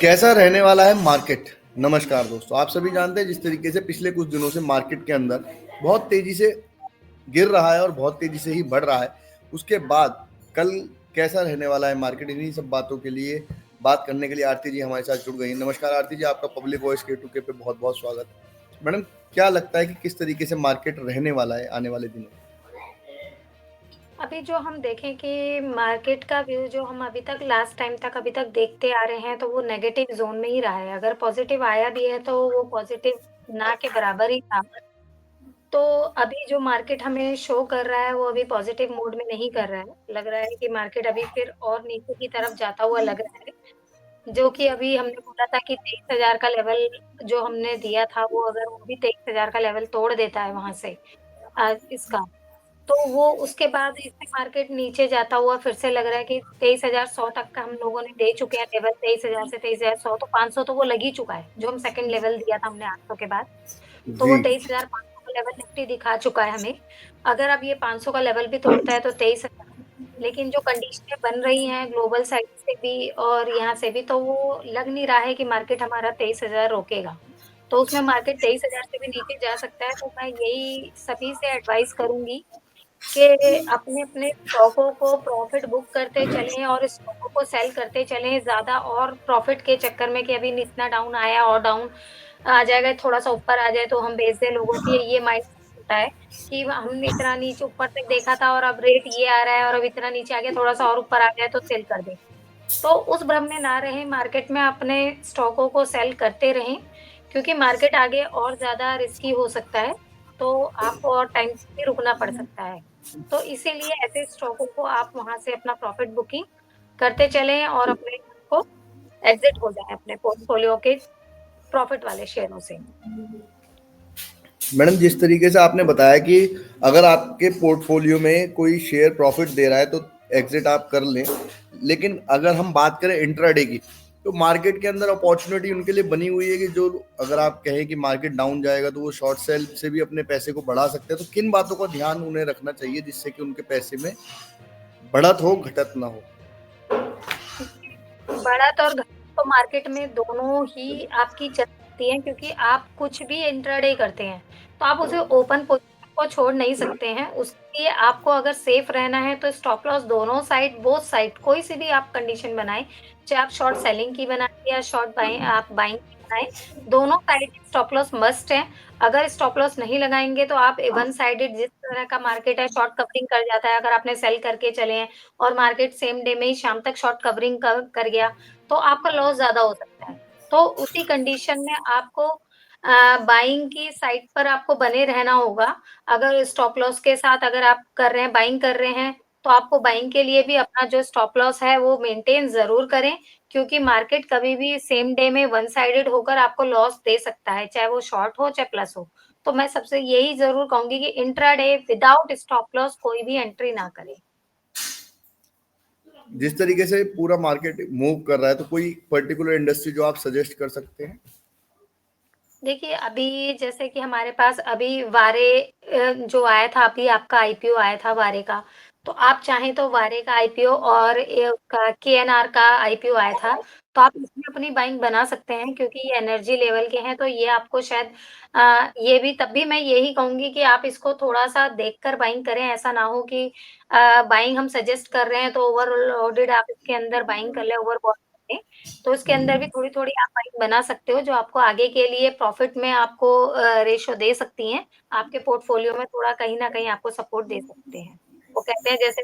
कैसा रहने वाला है मार्केट। नमस्कार दोस्तों, आप सभी जानते हैं जिस तरीके से पिछले कुछ दिनों से मार्केट के अंदर बहुत तेजी से गिर रहा है और बहुत तेजी से ही बढ़ रहा है। उसके बाद कल कैसा रहने वाला है मार्केट, इन्हीं सब बातों के लिए बात करने के लिए आरती जी हमारे साथ जुड़ गई हैं। नमस्कार आरती जी, आपका पब्लिक वॉइस K2K पे बहुत बहुत स्वागत। मैडम, क्या लगता है कि किस तरीके से मार्केट रहने वाला है आने वाले दिनों में? अभी जो हम देखें कि मार्केट का व्यू जो हम अभी तक लास्ट टाइम तक अभी तक देखते आ रहे हैं, तो वो नेगेटिव ज़ोन में ही रहा है। अगर पॉज़िटिव आया भी है, तो वो पॉज़िटिव ना के बराबर ही था। तो अभी जो मार्केट हमें शो कर रहा है, वो अभी पॉज़िटिव मोड में नहीं कर रहा है। लग रहा है कि मार्केट अभी फिर और नीचे की तरफ जाता हुआ लग रहा है, जो कि अभी हमने बोला था कि 23,000 का लेवल जो हमने दिया था, वो अगर वो भी 23,000 का लेवल तोड़ देता है वहाँ से इसका, तो वो उसके बाद इससे मार्केट नीचे जाता हुआ फिर से लग रहा है कि 23,100 तक का हम लोगों ने दे चुके हैं लेवल। 23,000 से 23,100 तो 500 तो वो लग ही चुका है, जो हम सेकंड लेवल दिया था हमने 800 के बाद। तो वो जी। 23,500 का लेवल निफ्टी दिखा चुका है हमें। अगर अब ये 500 का लेवल भी तोड़ता है तो 23,000, लेकिन जो कंडीशनें बन रही हैं ग्लोबल साइड से भी और यहाँ से भी, तो वो लग नहीं रहा है कि मार्केट हमारा 23,000 रोकेगा। तो उसमें मार्केट 23,000 से भी नीचे जा सकता है। तो मैं यही सभी से एडवाइस करूँगी कि अपने-अपने स्टॉकों को प्रॉफ़िट बुक करते चलें और स्टॉकों को सेल करते चलें, ज़्यादा और प्रॉफ़िट के चक्कर में कि अभी इतना डाउन आया और डाउन आ जाएगा, थोड़ा-सा ऊपर आ जाए तो हम बेच दें। लोगों की ये माइंडसेट होता है कि हमने इतना नीचे ऊपर तक देखा था और अब रेट ये आ रहा है और अब इतना नीचे आ गया, थोड़ा-सा और ऊपर आ जाए तो सेल कर दें। तो उस भ्रम में ना रहें, मार्केट में अपने स्टॉकों को सेल करते रहें, क्योंकि मार्केट आगे और ज़्यादा रिस्की हो सकता है, तो आपको और टाइम भी रुकना पड़ सकता है। तो इसीलिए ऐसे स्टॉकों को आप वहाँ से अपना प्रॉफ़िट बुकिंग करते चलें और अपने को एग्ज़िट हो जाएँ अपने पोर्टफोलियो के प्रॉफ़िट वाले शेयरों से। मैडम, जिस तरीके से आपने बताया कि अगर आपके पोर्टफोलियो में कोई शेयर प्रॉफिट दे रहा है तो एग्जिट आप कर लें, लेकिन अगर हम बात करें इंट्राडे की, तो मार्केट के अंदर अपॉर्चुनिटी उनके लिए बनी हुई है कि जो अगर आप कहें कि मार्केट डाउन जाएगा तो वो शॉर्ट सेल से भी अपने पैसे को बढ़ा सकते हैं। तो किन बातों का ध्यान उन्हें रखना चाहिए जिससे कि उनके पैसे में बढ़त हो, घटत ना हो? बढ़त और घट तो मार्केट में दोनों ही आपकी चल सकती हैं, क्योंकि आप कुछ भी इंट्राडे करते हैं, तो आप उसे ओपन पोज़ीशन को छोड़ नहीं सकते हैं। उसके लिए आपको अगर सेफ रहना है तो स्टॉप लॉस दोनों साइड, बोथ साइड कोई सी भी आप कंडीशन बनाएँ, चाहे आप शॉर्ट सेलिंग की बनाएँ या शॉर्ट बाइंग की बनाएँ, दोनों साइड स्टॉप लॉस मस्ट है। अगर स्टॉप लॉस नहीं लगाएँगे तो आप वन साइडेड, जिस तरह का मार्केट है, शॉर्ट कवरिंग कर जाता है। अगर आपने सेल करके चले हैं और मार्केट सेम डे में ही शाम तक शॉर्ट कवरिंग कर गया, तो आपका लॉस ज़्यादा हो सकता है। तो उसी कंडीशन में आपको बाइंग की साइड पर आपको बने रहना होगा। अगर स्टॉप लॉस के साथ अगर आप कर रहे हैं, बाइंग कर रहे हैं, तो आपको बाइंग के लिए भी अपना जो स्टॉप लॉस है वो मेंटेन ज़रूर करें, क्योंकि मार्केट कभी भी सेम डे में वन साइडेड होकर आपको लॉस दे सकता है, चाहे वो शॉर्ट हो चाहे प्लस हो। तो मैं सबसे यही ज़रूर कहूँगी कि इंट्राडे विदाउट स्टॉप लॉस कोई भी एंट्री ना करे। जिस तरीके से पूरा मार्केट मूव कर रहा है, तो कोई पर्टिकुलर इंडस्ट्री जो आप सजेस्ट कर सकते हैं? देखिए, अभी जैसे कि हमारे पास अभी वारे जो आया था, अभी आपका आईपीओ आया था वारे का, तो आप चाहें तो वारे का आईपीओ और का केएनआर का आईपीओ आया था, तो आप इसमें अपनी बाइंग बना सकते हैं, क्योंकि ये एनर्जी लेवल के हैं, तो ये आपको शायद ये भी, तब भी मैं यही कहूँगी कि आप इसको थोड़ा-सा देखकर बाइंग करें। ऐसा ना हो कि बाइंग हम सजेस्ट कर रहे हैं, तो ओवरलोडेड आप इसके अंदर बाइंग कर लें, ओवरबॉट कर लें। तो इसके अंदर भी थोड़ी-थोड़ी आप बाइंग बना सकते हो, जो आपको आगे के लिए प्रॉफ़िट में आपको रेश्यो दे सकती हैं। आपके पोर्टफ़ोलियो में थोड़ा कहीं न कहीं आपको सपोर्ट दे सकते हैं। वो कहते हैं जैसे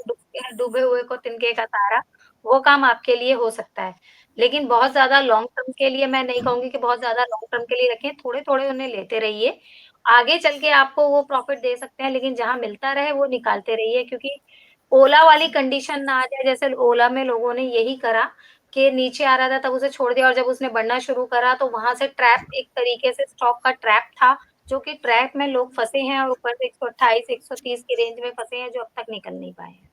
डूबे हुए को तिनके का तारा, वो काम आपके लिए हो सकता है। लेकिन बहुत ज़्यादा लॉन्ग टर्म के लिए मैं नहीं कहूँगी कि बहुत ज़्यादा लॉन्ग टर्म के लिए रखें, थोड़े-थोड़े उन्हें लेते रहिए। आगे चल के आपको वो प्रॉफ़िट दे सकते हैं, लेकिन जहाँ मिलता रहे वो निकालते रहिए, क्योंकि ओला वाली कंडीशन ना आ जाए। जैसे ओला में लोगों ने यही करा कि नीचे आ रहा था तब उसे छोड़ दिया, और जब उसने बढ़ना शुरू करा तो वहाँ से ट्रैप, एक तरीके से स्टॉक का ट्रैप था, जो कि ट्रैप में लोग फँसे हैं और ऊपर से 128, 130 की रेंज में फँसे हैं, जो अब तक निकल नहीं पाए हैं।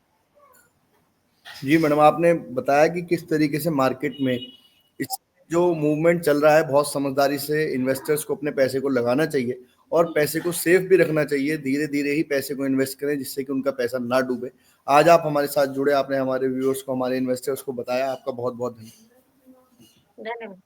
जी मैडम, आपने बताया कि किस तरीके से मार्केट में इस जो मूवमेंट चल रहा है, बहुत समझदारी से इन्वेस्टर्स को अपने पैसे को लगाना चाहिए और पैसे को सेफ भी रखना चाहिए। धीरे धीरे ही पैसे को इन्वेस्ट करें जिससे कि उनका पैसा ना डूबे। आज आप हमारे साथ जुड़े, आपने हमारे व्यूअर्स को, हमारे इन्वेस्टर्स को बताया। आपका बहुत बहुत धन्यवाद। धन्यवाद।